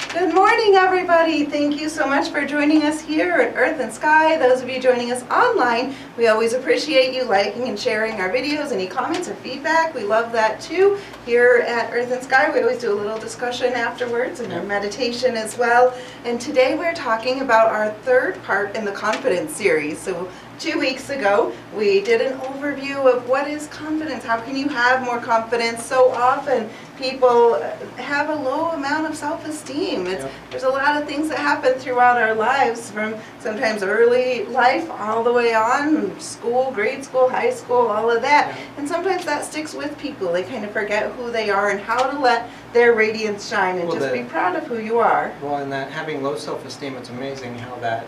Good morning, everybody. Thank you so much for joining us here at Earth and Sky. Those of you joining us online, we always appreciate you liking and sharing our videos. Any comments or feedback, we love that too. Here at Earth and Sky, we always do a little discussion afterwards and our meditation as well. And today we're talking about our third part in the confidence series. So 2 weeks ago, we did an overview of what is confidence. How can you have more confidence? So often people have a low amount of self-esteem. There's a lot of things that happen throughout our lives, from sometimes early life all the way on, school, grade school, high school, all of that. And sometimes that sticks with people. They kind of forget who they are and how to let their radiance shine and just be proud of who you are. Well, and that having low self-esteem, it's amazing how that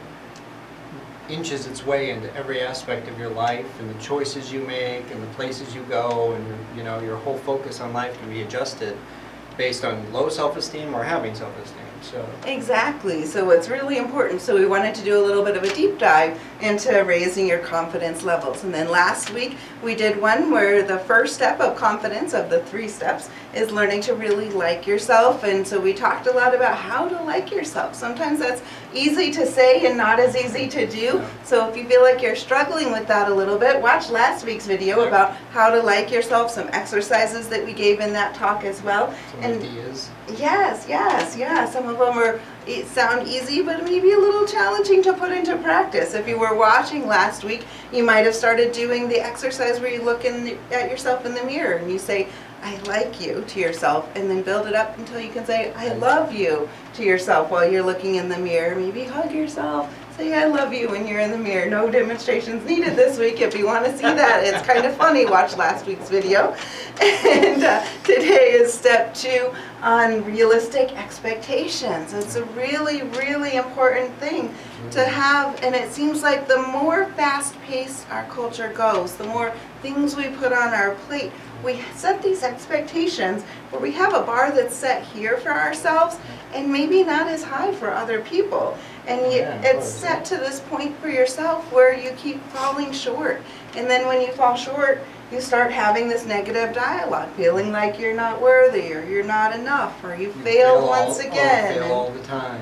inches its way into every aspect of your life, and the choices you make and the places you go, and your whole focus on life can be adjusted based on low self-esteem or having self-esteem. So exactly. So it's really important. So we wanted to do a little bit of a deep dive into raising your confidence levels. And then last week we did one where the first step of confidence, of the 3 steps, is learning to really like yourself. And so we talked a lot about how to like yourself. Sometimes that's easy to say and not as easy to do. So if you feel like you're struggling with that a little bit, watch last week's video about how to like yourself, some exercises that we gave in that talk as well. Some ideas. Yes. Some of them sound easy, but maybe a little challenging to put into practice. If you were watching last week, you might have started doing the exercise where you look at yourself in the mirror and you say, I like you to yourself, and then build it up until you can say, I love you to yourself while you're looking in the mirror. Maybe hug yourself. Say, I love you when you're in the mirror. No demonstrations needed this week. If you want to see that, it's kind of funny. Watch last week's video. And today is step 2 on realistic expectations. It's a really, really important thing to have. And it seems like the more fast-paced our culture goes, the more things we put on our plate, we set these expectations where we have a bar that's set here for ourselves and maybe not as high for other people. And it's set to this point for yourself where you keep falling short. And then when you fall short, you start having this negative dialogue, feeling like you're not worthy or you're not enough or you failed once again. Fail all the time.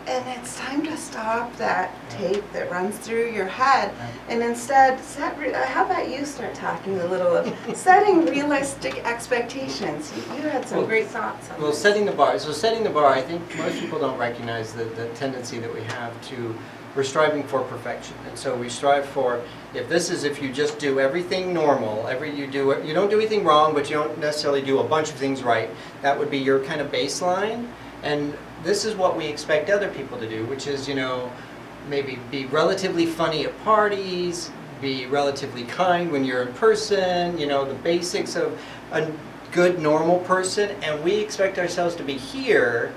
And it's time to stop that tape that runs through your head and instead how about you start talking a little of setting realistic expectations. You had some great thoughts on this. Setting the bar. So setting the bar, I think most people don't recognize the tendency that we have to, we're striving for perfection. And so we strive for, if you just do everything normal, you don't do anything wrong, but you don't necessarily do a bunch of things right, that would be your kind of baseline. And this is what we expect other people to do, which is, maybe be relatively funny at parties, be relatively kind when you're in person, the basics of a good, normal person. And we expect ourselves to be here,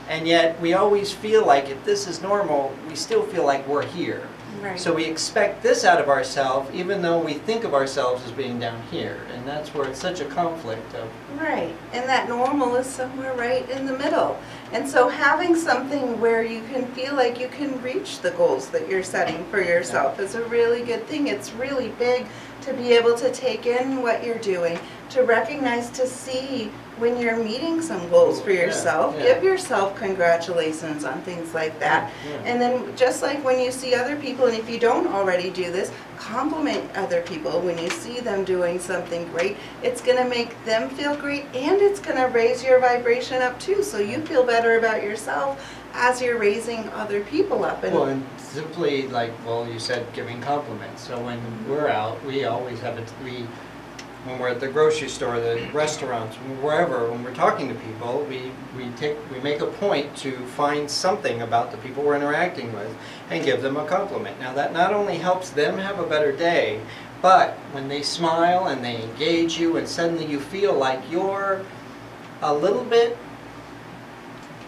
and yet we always feel like if this is normal, we still feel like we're here. Right. So we expect this out of ourselves, even though we think of ourselves as being down here. And that's where it's such a conflict of... Right. And that normal is somewhere right in the middle. And so having something where you can feel like you can reach the goals that you're setting for yourself is a really good thing. It's really big to be able to take in what you're doing, to recognize, to see when you're meeting some goals for yourself. Give yourself congratulations on things like that. And then just like when you see other people, and if you don't already do this, compliment other people when you see them doing something great. It's going to make them feel great, and it's going to raise your vibration up too, so you feel better about yourself as you're raising other people up. And simply you said giving compliments. So when we're out, we always have when we're at the grocery store, the restaurants, wherever, when we're talking to people, we make a point to find something about the people we're interacting with and give them a compliment. Now that not only helps them have a better day, but when they smile and they engage you and suddenly you feel like you're a little bit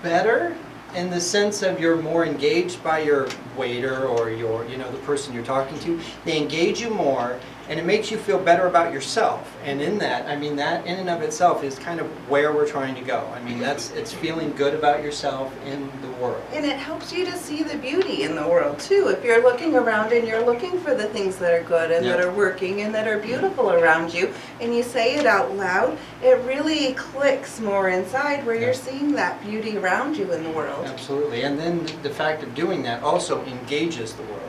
better, in the sense of you're more engaged by your waiter or the person you're talking to. They engage you more, and it makes you feel better about yourself. And in that, I mean, that in and of itself is kind of where we're trying to go. I mean, it's feeling good about yourself in the world. And it helps you to see the beauty in the world too. If you're looking around and you're looking for the things that are good and that are working and that are beautiful around you, and you say it out loud, it really clicks more inside where you're seeing that beauty around you in the world. Absolutely. And then the fact of doing that also engages the world.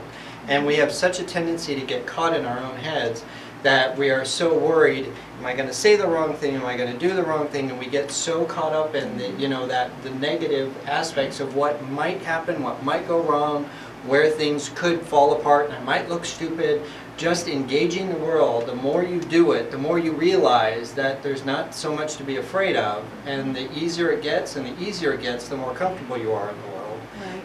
And we have such a tendency to get caught in our own heads that we are so worried, am I going to say the wrong thing, am I going to do the wrong thing, and we get so caught up in the, the negative aspects of what might happen, what might go wrong, where things could fall apart, and I might look stupid. Just engaging the world, the more you do it, the more you realize that there's not so much to be afraid of, and the easier it gets, and the easier it gets, the more comfortable you are in the world.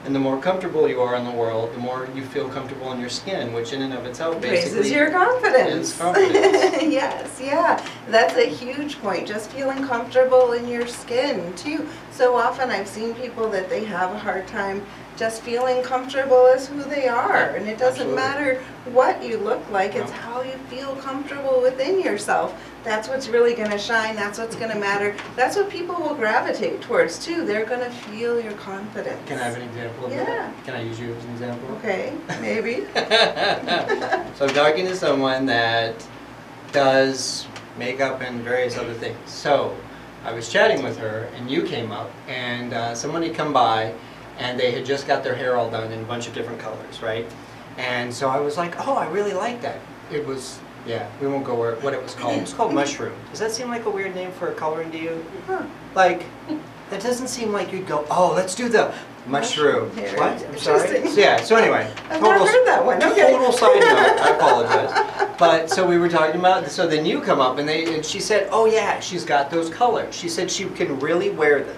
And the more comfortable you are in the world, the more you feel comfortable in your skin, which in and of itself basically raises your confidence. Is confidence. Yes, yeah. That's a huge point, just feeling comfortable in your skin too. So often I've seen people that they have a hard time just feeling comfortable as who they are. And it doesn't matter what you look like, it's how you feel comfortable within yourself. That's what's really going to shine, that's what's going to matter. That's what people will gravitate towards too. They're going to feel your confidence. Can I have an example of that? Can I use you as an example? Okay, maybe. So I'm talking to someone that does makeup and various other things. So I was chatting with her and you came up and someone had come by and they had just got their hair all done in a bunch of different colors, right? And so I was like, oh, I really like that. It was, we won't go where what it was called. It was called mushroom. Does that seem like a weird name for a coloring to you? Huh. Like, that doesn't seem like you'd go, oh, let's do the mushroom. What? I'm sorry? So anyway. I've never heard that one. Okay. Total side note, I apologize. But so we were talking about, so then you come up and she said, oh yeah, she's got those colors. She said she can really wear them.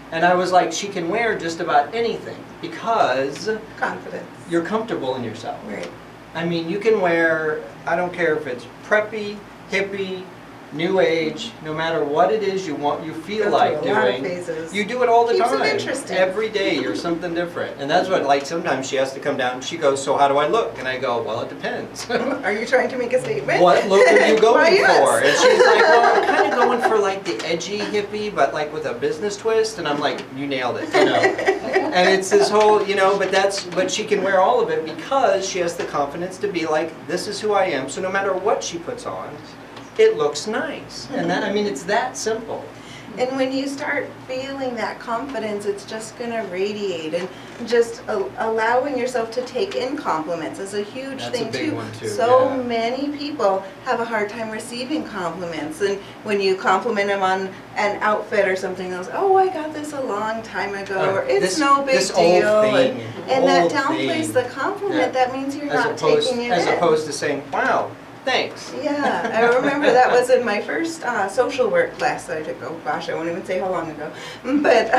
And I was like, she can wear just about anything because confidence. You're comfortable in yourself. Right. I mean, you can wear, I don't care if it's preppy, hippie, new age, no matter what it is you feel like doing, you do it all the time. Keeps it interesting. Every day you're something different. And that's what, like, sometimes she has to come down and she goes, so how do I look? And I go, well, it depends. Are you trying to make a statement? What look are you going for? Yes. And she's like, well, I'm kind of going for like the edgy hippie, but like with a business twist. And I'm like, you nailed it, And it's this whole, but she can wear all of it because she has the confidence to be like, this is who I am. So no matter what she puts on, it looks nice. And that, I mean, it's that simple. And when you start feeling that confidence, it's just going to radiate. And just allowing yourself to take in compliments is a huge thing That's a big one too. So many people have a hard time receiving compliments. And when you compliment them on an outfit or something else, oh, I got this a long time ago, or it's no big deal. And that downplays the compliment. That means you're not taking it in. As opposed to saying, wow, thanks. Yeah, I remember that was in my first social work class that I took. Oh gosh, I won't even say how long ago. But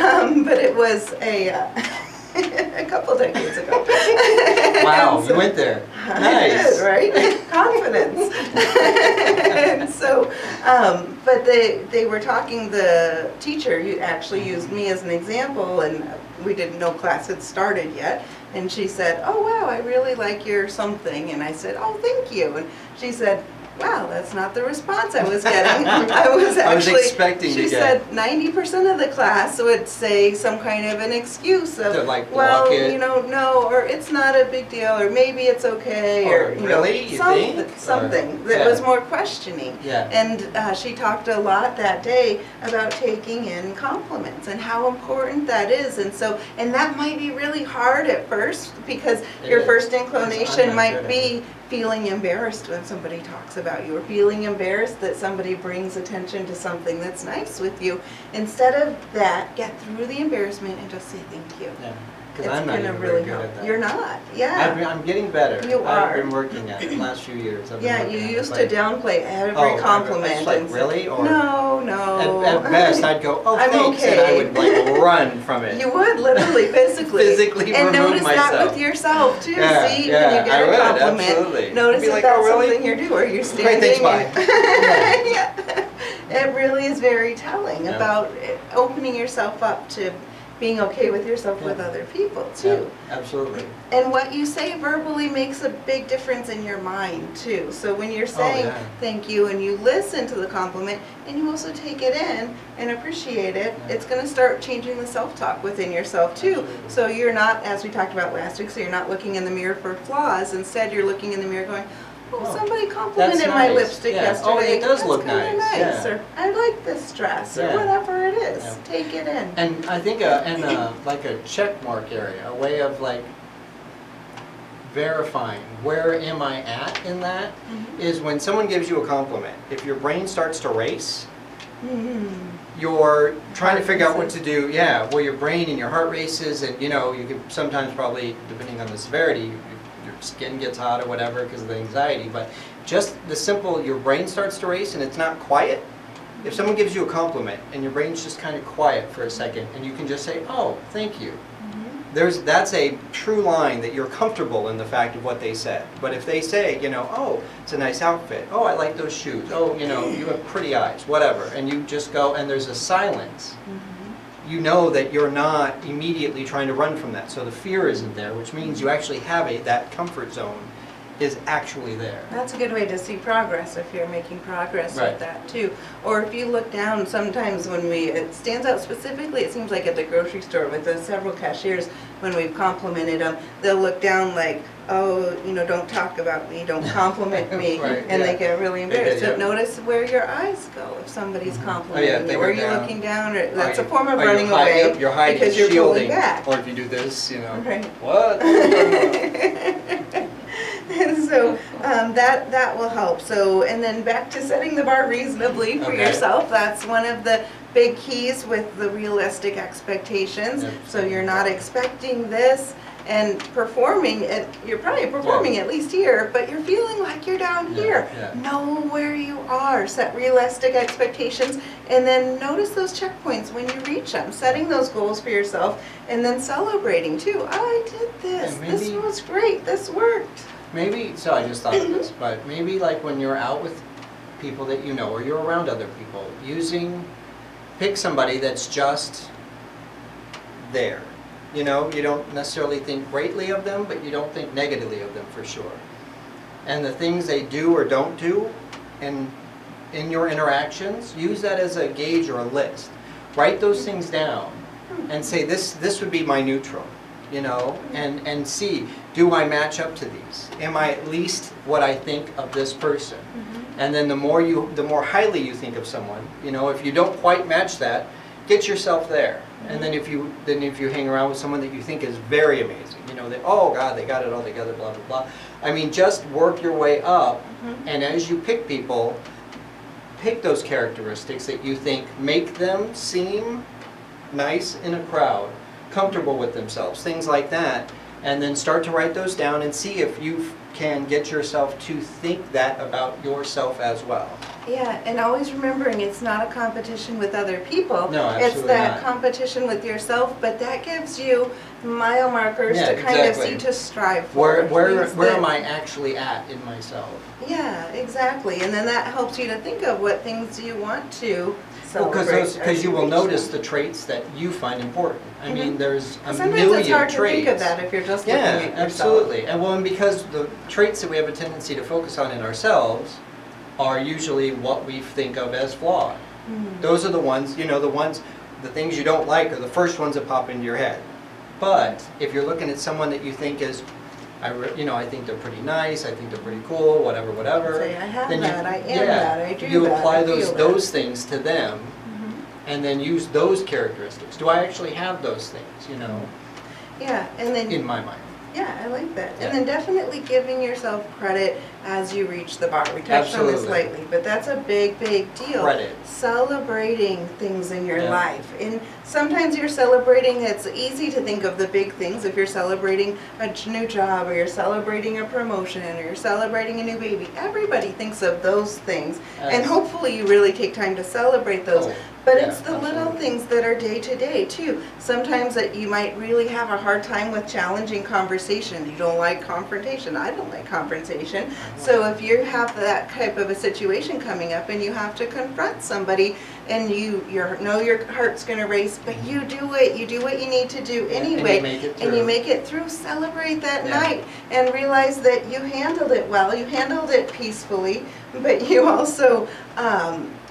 it was a couple decades ago. Wow, you went there. Nice. Right? Confidence. And so, but they were talking, the teacher actually used me as an example, and we didn't know class had started yet. And she said, oh wow, I really like your something. And I said, oh, thank you. And she said, wow, that's not the response I was getting. I was expecting she to said 90% of the class would say some kind of an excuse of, like, well, it. No, or it's not a big deal, or maybe it's okay, or really? Something that was more questioning. Yeah. And she talked a lot that day about taking in compliments and how important that is. And that might be really hard at first because your first inclination might be feeling embarrassed when somebody talks about you, or feeling embarrassed that somebody brings attention to something that's nice with you. Instead of that, get through the embarrassment and just say thank you. Yeah, because I'm not even very good at that. You're not, yeah. I'm getting better. You are. I've been working at it the last few years. You used to downplay every compliment. It's like, really? Or no. At best, I'd go, oh, I'm thanks, okay. and I would like run from it. You would, literally, physically. Physically and remove notice myself. that with yourself, too. Yeah, See, yeah, when you get I a would, compliment, absolutely. notice Be that like, that's oh, really? something you're doing. Are you standing? Great, thanks, bye. Yeah. It really is very telling about opening yourself up to being okay with yourself with other people too. Yeah, absolutely. And what you say verbally makes a big difference in your mind too. So when you're saying thank you and you listen to the compliment and you also take it in and appreciate it, it's going to start changing the self-talk within yourself too. Absolutely. So you're not, as we talked about last week, so you're not looking in the mirror for flaws. Instead, you're looking in the mirror going, oh, somebody complimented that's my nice. lipstick yesterday. Oh, it does That's look kinda nice. Yeah. Or I like this dress, or whatever it is. Yeah. Take it in. And I think like a check mark area, a way of like verifying where am I at in that, is when someone gives you a compliment. If your brain starts to race, you're trying to figure out what to do. Yeah, well, your brain and your heart races, and you know, you can sometimes probably, depending on the severity, your skin gets hot or whatever because of the anxiety. But just the simple, your brain starts to race and it's not quiet. If someone gives you a compliment and your brain's just kind of quiet for a second, and you can just say, "Oh, thank you." That's a true line that you're comfortable in the fact of what they said. But if they say, you know, "Oh, it's a nice outfit. Oh, I like those shoes. Oh, you know, you have pretty eyes," whatever, and you just go and there's a silence, you know that you're not immediately trying to run from that. So the fear isn't there, which means you actually have that comfort zone is actually there. That's a good way to see progress if you're making progress Right. with that too. Or if you look down, sometimes when it stands out specifically, it seems like at the grocery store with the several cashiers, when we've complimented them, they'll look down like, oh, you know, don't talk about me, don't compliment me, Right, and they yeah. get really embarrassed. yeah. So notice where your eyes go if somebody's complimenting they you. go Are you down. looking down? Or that's Are a you- form of are you running hiding- away You're hiding, because you're shielding, pulling back. or if you do this, you know, Right. what? And so that will help. So, and then back to setting the bar reasonably for Okay. yourself. That's one of the big keys with the realistic expectations. Yep. So you're not expecting this and performing it. You're probably performing at least here, but you're feeling like you're down here. Yeah. Know where you are. Set realistic expectations, and then notice those checkpoints when you reach them. Setting those goals for yourself, and then celebrating too. I did this. And This maybe- was great. This worked. Maybe, so I just thought of this, but maybe like when you're out with people that you know, or you're around other people, pick somebody that's just there. You know, you don't necessarily think greatly of them, but you don't think negatively of them for sure. And the things they do or don't do in your interactions, use that as a gauge or a list. Write those things down and say, this would be my neutral. You know, and see, do I match up to these? Am I at least what I think of this person? And then the more highly you think of someone, you know, if you don't quite match that, get yourself there. And then if you hang around with someone that you think is very amazing, you know, that, oh God, they got it all together, blah, blah, blah. I mean, just work your way up, and as you pick people, pick those characteristics that you think make them seem nice in a crowd, comfortable with themselves, things like that, and then start to write those down and see if you can get yourself to think that about yourself as well. Yeah, and always remembering it's not a competition with other people. No, absolutely It's that not. competition with yourself, but that gives you mile markers Yeah, to kind exactly. of see to strive for. Where Things that- am I actually at in myself? Yeah, exactly. And then that helps you to think of what things you want to celebrate. Because you will notice the traits that you find important. I mean, there's a Sometimes million it's hard traits. to think of that if you're just looking Yeah, at yourself. absolutely. And because the traits that we have a tendency to focus on in ourselves are usually what we think of as flawed. Those are the ones, you know, the things you don't like are the first ones that pop into your head. But if you're looking at someone that you think is, I think they're pretty nice, I think they're pretty cool, whatever, Say, I have then that, I am that, I do you that, apply I feel that. those things to them, and then use those characteristics. Do I actually have those things, you know, Yeah, and then in my mind? yeah, I like that. Yeah. And then definitely giving yourself credit as you reach the bar. We touched on this Absolutely. lately, but that's a big, big deal. Credit. Celebrating things in your Yeah. life. And sometimes you're celebrating, it's easy to think of the big things if you're celebrating a new job, or you're celebrating a promotion, or you're celebrating a new baby. Everybody thinks of those things. And Yes. hopefully you really take time to celebrate those. Oh. But Yeah, it's the little absolutely. things that are day to day too. Sometimes that you might really have a hard time with challenging conversation. You don't like confrontation. I don't like confrontation. So if you have that type of a situation coming up and you have to confront somebody and you know your heart's going to race, but you do it. You do what you need to do anyway. And you make it And you through. make it through. Celebrate that Yeah. night and realize that you handled it well. You handled it peacefully, but you also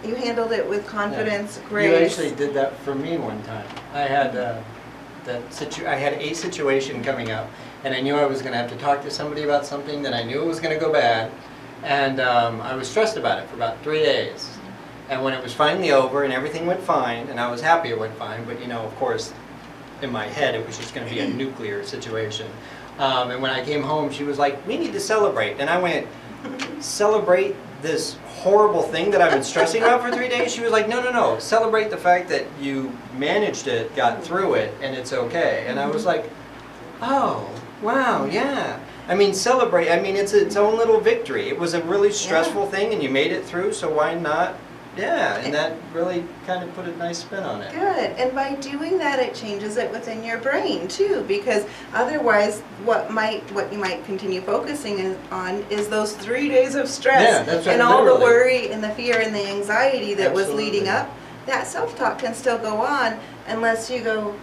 you handled it with confidence, grace. You actually did that for me one time. I had I had a situation coming up, and I knew I was going to have to talk to somebody about something that I knew it was going to go bad, and I was stressed about it for about 3 days. And when it was finally over and everything went fine, and I was happy it went fine, but of course, in my head it was just going to be a nuclear situation. And when I came home, she was like, "We need to celebrate," and I went, "Celebrate this horrible thing that I've been stressing about for 3 days?" She was like, no, celebrate the fact that you managed it, got through it, and it's okay. And I was like, oh, wow, yeah. I mean, celebrate, it's its own little victory. It was a really stressful thing, and you made it through, so why not? Yeah, and that really kind of put a nice spin on it. Good, and by doing that, it changes it within your brain too, because otherwise, what you might continue focusing on is those 3 days of stress. Yeah, that's right, and all literally. the worry and the fear and the anxiety that was leading Absolutely. up. That self-talk can still go on unless you go,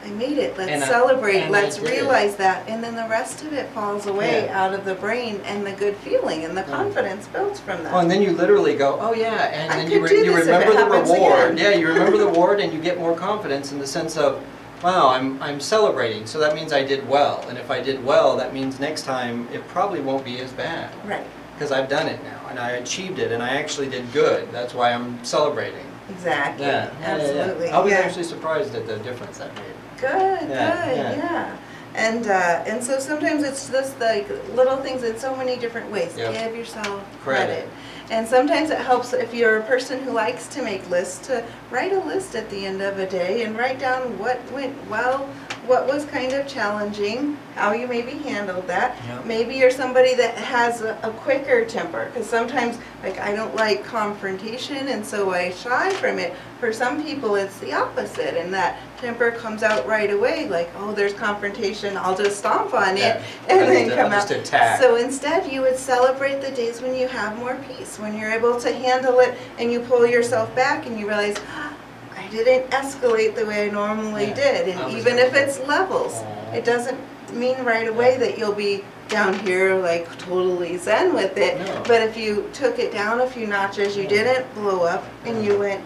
I made it, let's And celebrate, let's I did. realize that, and then the rest of it falls away Yeah. out of the brain, and the good feeling and the confidence builds from that. Oh, and then you literally go, oh yeah, and I then could do you this if remember it the happens reward. again. Yeah, you remember the reward, and you get more confidence in the sense of, wow, I'm celebrating, so that means I did well. And if I did well, that means next time it probably won't be as bad. Right, Because I've done it now, and I achieved it, and I actually did good. That's why I'm celebrating. exactly, Yeah, absolutely. I was yeah. actually surprised at the difference that made. Good, Yeah, good, yeah. yeah. And so sometimes it's just like little things in so many different ways. Yep. Give yourself Credit. credit. And sometimes it helps if you're a person who likes to make lists to write a list at the end of a day and write down what went well, what was kind of challenging, how you maybe handled that. Yep. Maybe you're somebody that has a quicker temper, because sometimes, like, I don't like confrontation and so I shy from it. For some people it's the opposite, and that temper comes out right away, like, oh, there's confrontation, I'll just stomp on Yeah. it and then I'll come just out. attack. So instead you would celebrate the days when you have more peace, when you're able to handle it and you pull yourself back and you realize, "Ah, I didn't escalate the way I normally Yeah. did." I And was even if able to- it's levels, Aw. it doesn't mean right away that you'll be down here like totally zen with it. No. But if you took it down a few notches, you didn't blow up, and you went,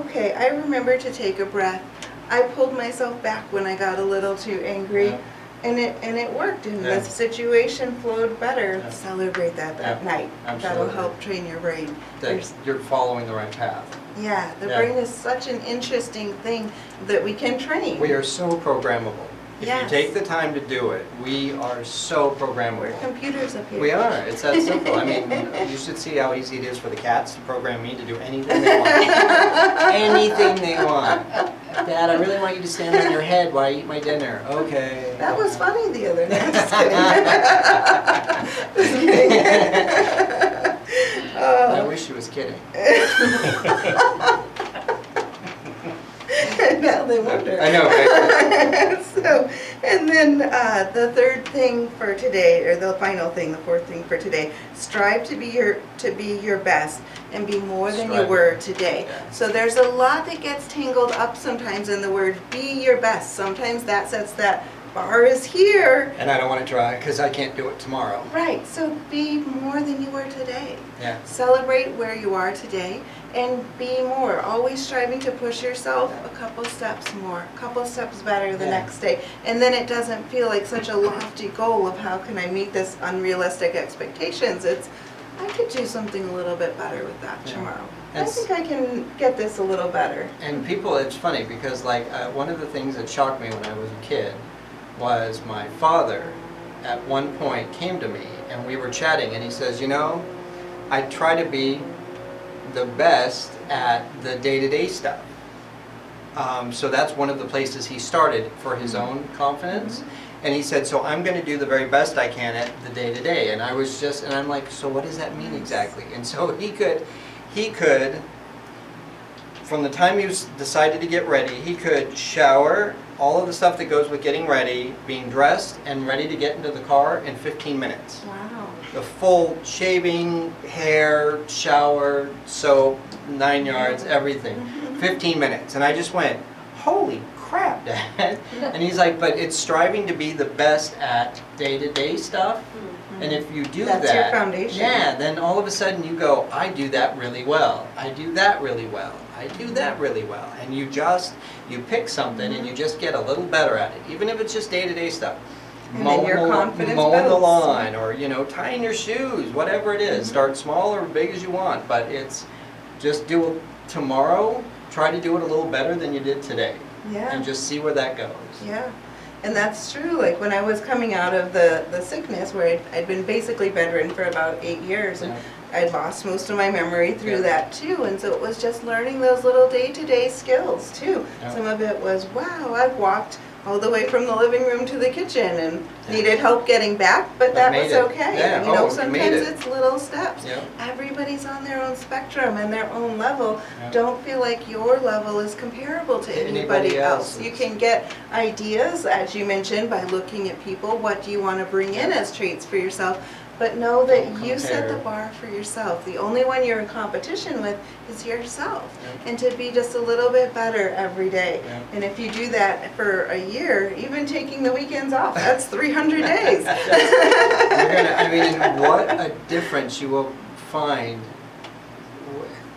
okay, I remember to take a breath. I pulled myself back when I got a little too angry. Yeah. And it worked, and Yeah. the situation flowed better. Yeah. Celebrate that Yeah, night. That'll absolutely. help train your brain. That There's- you're following the right path. yeah, the Yeah. brain is such an interesting thing that we can train. We are so programmable. If you Yes. take the time to do it, we are so We're programmable. computers up here. We are. It's that simple. I mean, you should see how easy it is for the cats to program me to do anything they want. Anything they want. Dad, I really want you to stand on your head while I eat my dinner. Okay. That was funny the other night. Just kidding. Just kidding. I wish she was kidding. Now they wonder. I know, right? So, and then the third thing for today, or the final thing, the fourth thing for today, strive to be your best and be more than you Striving. were today. Yeah. So there's a lot that gets tangled up sometimes in the word be your best. Sometimes that sets that bar is here. And I don't want to try because I can't do it tomorrow. Right, so be more than you were today. Yeah. Celebrate where you are today and be more. Always striving to push yourself a couple steps more, a couple steps better the Yeah. next day. And then it doesn't feel like such a lofty goal of how can I meet this unrealistic expectations. It's, I could do something a little bit better with that Yeah. tomorrow. I It's- think I can get this a little better. And people, it's funny because like one of the things that shocked me when I was a kid was my father at one point came to me and we were chatting and he says, you know, I try to be the best at the day-to-day stuff. So that's one of the places he started for his own confidence. And he said, so I'm going to do the very best I can at the day-to-day. And I was just, and I'm like, so what does that mean exactly? And so he could from the time he decided to get ready, he could shower, all of the stuff that goes with getting ready, being dressed and ready to get into the car in 15 minutes. Wow. The full shaving, hair, shower, soap, 9 yards, everything. 15 minutes. And I just went, holy crap, Dad. And he's like, but it's striving to be the best at day-to-day stuff. And if you do That's that, your foundation. yeah, then all of a sudden you go, I do that really well. I do that really well. I do that really well. And you pick something and you just get a little better at it, even if it's just day-to-day stuff. And then your confidence mowing the builds. lawn, or tying your shoes, whatever it is. Start small or big as you want, but it's just do it tomorrow. Try to do it a little better than you did today, Yeah. and just see where that goes. Yeah, and that's true. Like when I was coming out of the sickness, where I'd been basically bedridden for about 8 years, and I'd lost most of my memory through that too. And so it was just learning those little day-to-day skills too. Yeah. Some of it was, wow, I've walked all the way from the living room to the kitchen and needed help getting back, but that was okay. Yeah. You know, You made sometimes it. it's little steps. Yeah. Everybody's on their own spectrum and their own level. Yeah. Don't feel like your level is comparable to anybody Anybody else. else's. You can get ideas, as you mentioned, by looking at people. What do you want to bring in as traits for yourself? But know that Don't you set the compare. bar for yourself. The only one you're in competition with is yourself. Yeah. And to be just a little bit better every day. Yeah. And if you do that for a year, even taking the weekends off, that's 300 days. I mean, what a difference you will find.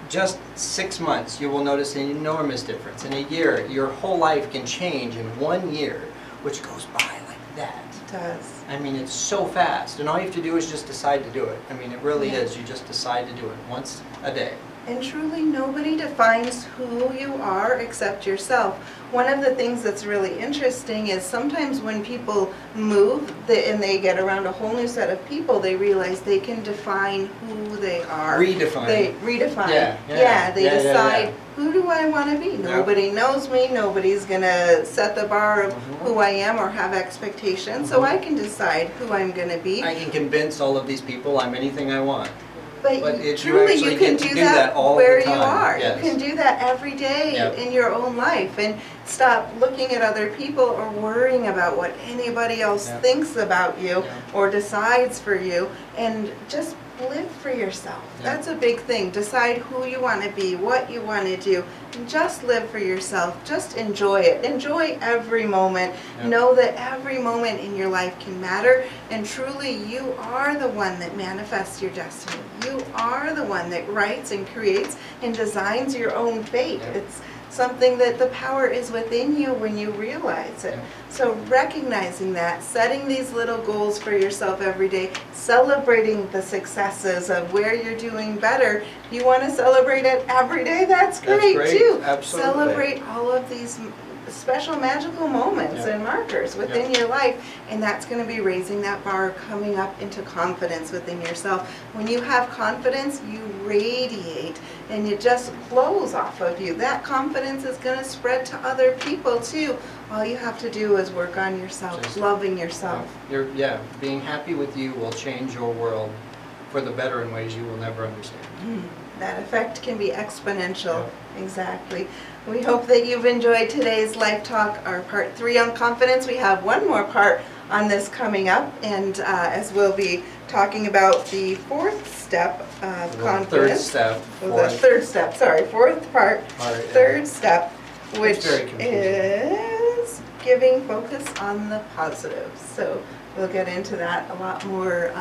Just 6 months, you will notice an enormous difference. In a year, your whole life can change in 1 year, which goes by like that. It does. I mean, it's so fast, and all you have to do is just decide to do it. I mean, it really is. You just decide to do it once a day. And truly, nobody defines who you are except yourself. One of the things that's really interesting is sometimes when people move and they get around a whole new set of people, they realize they can define who they are. Redefine. They redefine. Yeah. They decide, who do I want to be? Nobody knows me. Nobody's going to set the bar of who I am or have expectations. So I can decide who I'm going to be. I can convince all of these people I'm anything I want. But it's truly, you you actually can get to do do that that all the where you time. are. Yes. You can do that every day Yep. in your own life, and stop looking at other people or worrying about what anybody else Yep. thinks about you Yep. or decides for you, and just live for yourself. Yep. That's a big thing. Decide who you want to be, what you want to do, and just live for yourself. Just enjoy it. Enjoy every moment. Yep. Know that every moment in your life can matter, and truly you are the one that manifests your destiny. You are the one that writes and creates and designs your own fate. Yep. It's something that the power is within you when you realize it. Yep. So recognizing that, setting these little goals for yourself every day, celebrating the successes of where you're doing better. If you want to celebrate it every day, that's great, too. Absolutely. Celebrate all of these special magical moments Yep. and markers within your life, and that's going to be raising that bar, coming up into confidence within yourself. When you have confidence, you radiate and it just flows off of you. That confidence is going to spread to other people too. All you have to do is work on yourself, Just- loving yourself. Being happy with you will change your world for the better in ways you will never understand. That effect can be exponential. Exactly. We hope that you've enjoyed today's Life Talk, our part 3 on confidence. We have one more part on this coming up, and as we'll be talking about the 4th step of confidence. Third step. The third step, sorry, 4th part, Part, yeah. 3rd step, which very confusing. is giving focus on the positives. So we'll get into that a lot more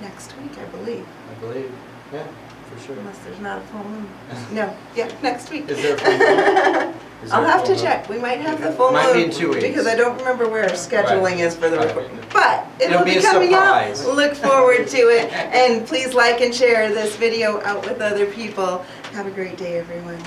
next week, I believe. I believe. Yeah, for sure. Unless there's not a full moon. No, yeah, next week. Is there a full moon? Is there I'll a have to full moon? check. We might have the full moon. Might be in 2 weeks. Because I don't remember where our scheduling is for the Right. recording. But It'll it'll be be a coming surprise. out. Look forward to it. And please like and share this video out with other people. Have a great day, everyone.